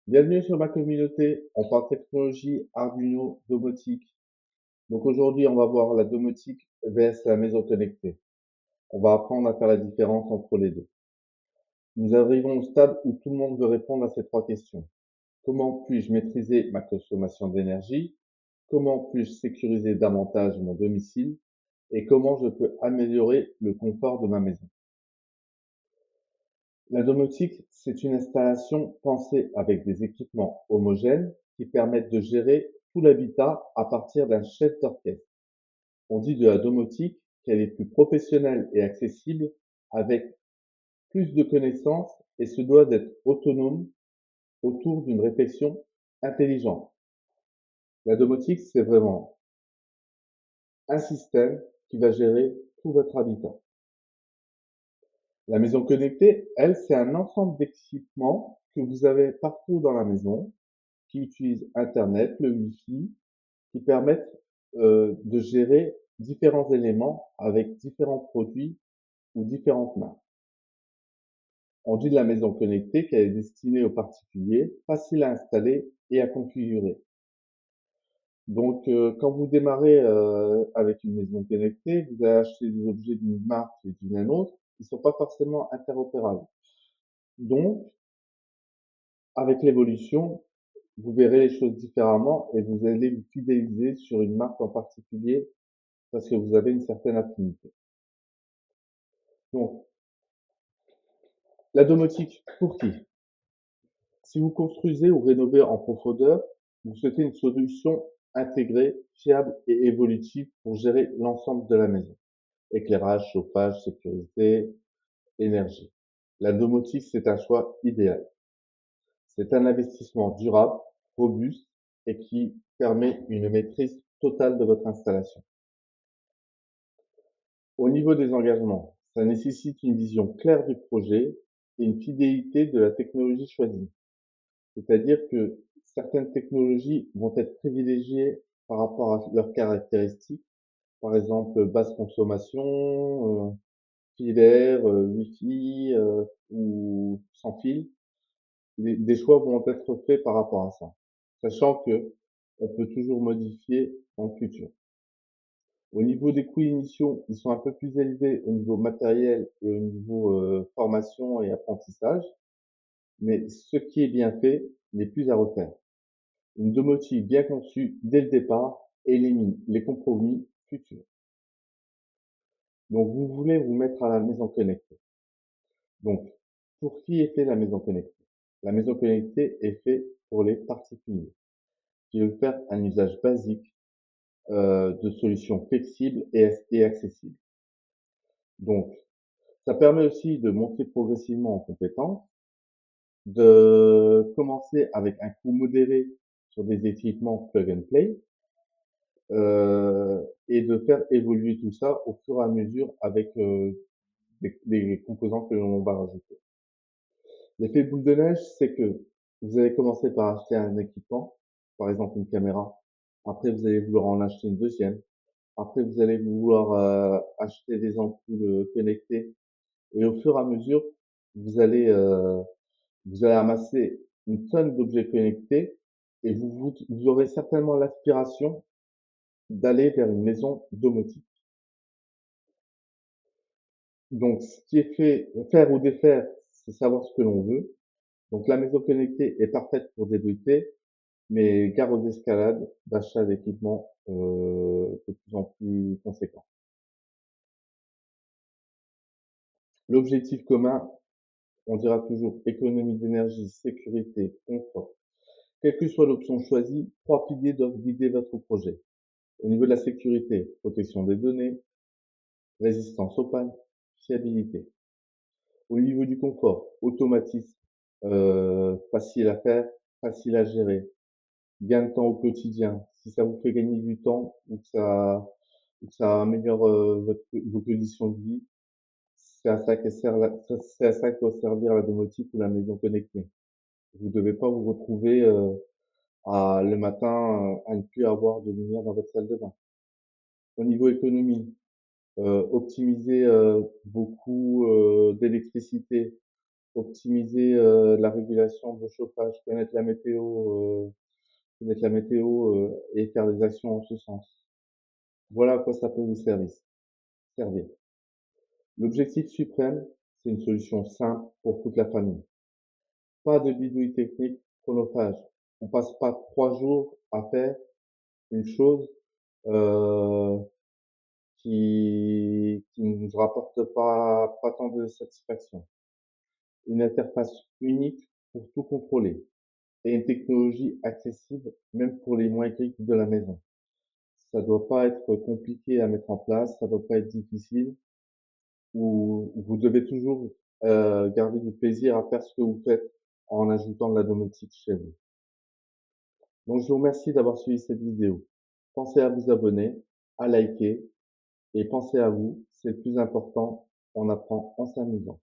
Bienvenue sur ma communauté. On parle technologie, Arduino, domotique. Donc aujourd'hui, on va voir la domotique vs la maison connectée. On va apprendre à faire la différence entre les deux. Nous arrivons au stade où tout le monde veut répondre à ces trois questions. Comment puis-je maîtriser ma consommation d'énergie? Comment puis-je sécuriser davantage mon domicile? Et comment je peux améliorer le confort de ma maison? La domotique, c'est une installation pensée avec des équipements homogènes qui permettent de gérer tout l'habitat à partir d'un chef d'orchestre. On dit de la domotique qu'elle est plus professionnelle et accessible avec plus de connaissances et se doit d'être autonome autour d'une réflexion intelligente. La domotique, c'est vraiment un système qui va gérer tout votre habitat. La maison connectée, elle, c'est un ensemble d'équipements que vous avez partout dans la maison qui utilisent Internet, le Wi-Fi, qui permettent de gérer différents éléments avec différents produits ou différentes marques. On dit de la maison connectée qu'elle est destinée aux particuliers, facile à installer et à configurer. Donc, quand vous démarrez avec une maison connectée, vous allez acheter des objets d'une marque et d'une autre, qui ne sont pas forcément interopérables. Donc, avec l'évolution, vous verrez les choses différemment et vous allez vous fidéliser sur une marque en particulier parce que vous avez une certaine affinité. Donc, la domotique, pour qui? Si vous construisez ou rénovez en profondeur, vous souhaitez une solution intégrée, fiable et évolutive pour gérer l'ensemble de la maison. Éclairage, chauffage, sécurité, énergie. La domotique, c'est un choix idéal. C'est un investissement durable, robuste et qui permet une maîtrise totale de votre installation. Au niveau des engagements, ça nécessite une vision claire du projet et une fidélité de la technologie choisie. C'est-à-dire que certaines technologies vont être privilégiées par rapport à leurs caractéristiques, par exemple basse consommation, filaire, Wi-Fi ou sans fil. Des choix vont être faits par rapport à ça, sachant que on peut toujours modifier en futur. Au niveau des coûts initiaux, ils sont un peu plus élevés au niveau matériel et au niveau formation et apprentissage, mais ce qui est bien fait n'est plus à refaire. Une domotique bien conçue dès le départ élimine les compromis futurs. Donc vous voulez vous mettre à la maison connectée. Donc pour qui est fait la maison connectée? La maison connectée est faite pour les particuliers qui veulent faire un usage basique de solutions flexibles et accessibles. Donc ça permet aussi de monter progressivement en compétences, de commencer avec un coût modéré sur des équipements plug and play, et de faire évoluer tout ça au fur et à mesure avec les composants que l'on va rajouter. L'effet boule de neige, c'est que vous allez commencer par acheter un équipement, par exemple une caméra. Après, vous allez vouloir en acheter une deuxième. Après, vous allez vouloir acheter des ampoules connectées. Et au fur et à mesure, vous allez, euh, vous allez amasser une tonne d'objets connectés et vous aurez certainement l'aspiration d'aller vers une maison domotique. Donc, ce qui est fait, faire ou défaire, c'est savoir ce que l'on veut. Donc, la maison connectée est parfaite pour débuter, mais gare aux escalades d'achat d'équipements de plus en plus conséquents. L'objectif commun, on dira toujours économie d'énergie, sécurité, confort. Quelle que soit l'option choisie, trois piliers doivent guider votre projet. Au niveau de la sécurité, protection des données, résistance aux pannes, fiabilité. Au niveau du confort, automatisme, facile à faire, facile à gérer, gain de temps au quotidien. Si ça vous fait gagner du temps ou que ça améliore vos conditions de vie, c'est à ça que sert c'est à ça que doit servir la domotique ou la maison connectée. Vous ne devez pas vous retrouver le matin à ne plus avoir de lumière dans votre salle de bain. Au niveau économie, optimiser vos coûts d'électricité, optimiser la régulation de chauffage, connaître la météo et faire des actions en ce sens. Voilà à quoi ça peut vous servir. L'objectif suprême, c'est une solution simple pour toute la famille. Pas de bidouille technique chronophage. On passe pas 3 jours à faire une chose euh, qui ne nous rapporte pas tant de satisfaction. Une interface unique pour tout contrôler et une technologie accessible même pour les moins geeks de la maison. Ça doit pas être compliqué à mettre en place, ça doit pas être difficile, ou vous devez toujours garder du plaisir à faire ce que vous faites en ajoutant de la domotique chez vous. Donc je vous remercie d'avoir suivi cette vidéo. Pensez à vous abonner, à liker et pensez à vous, c'est le plus important, on apprend en s'amusant.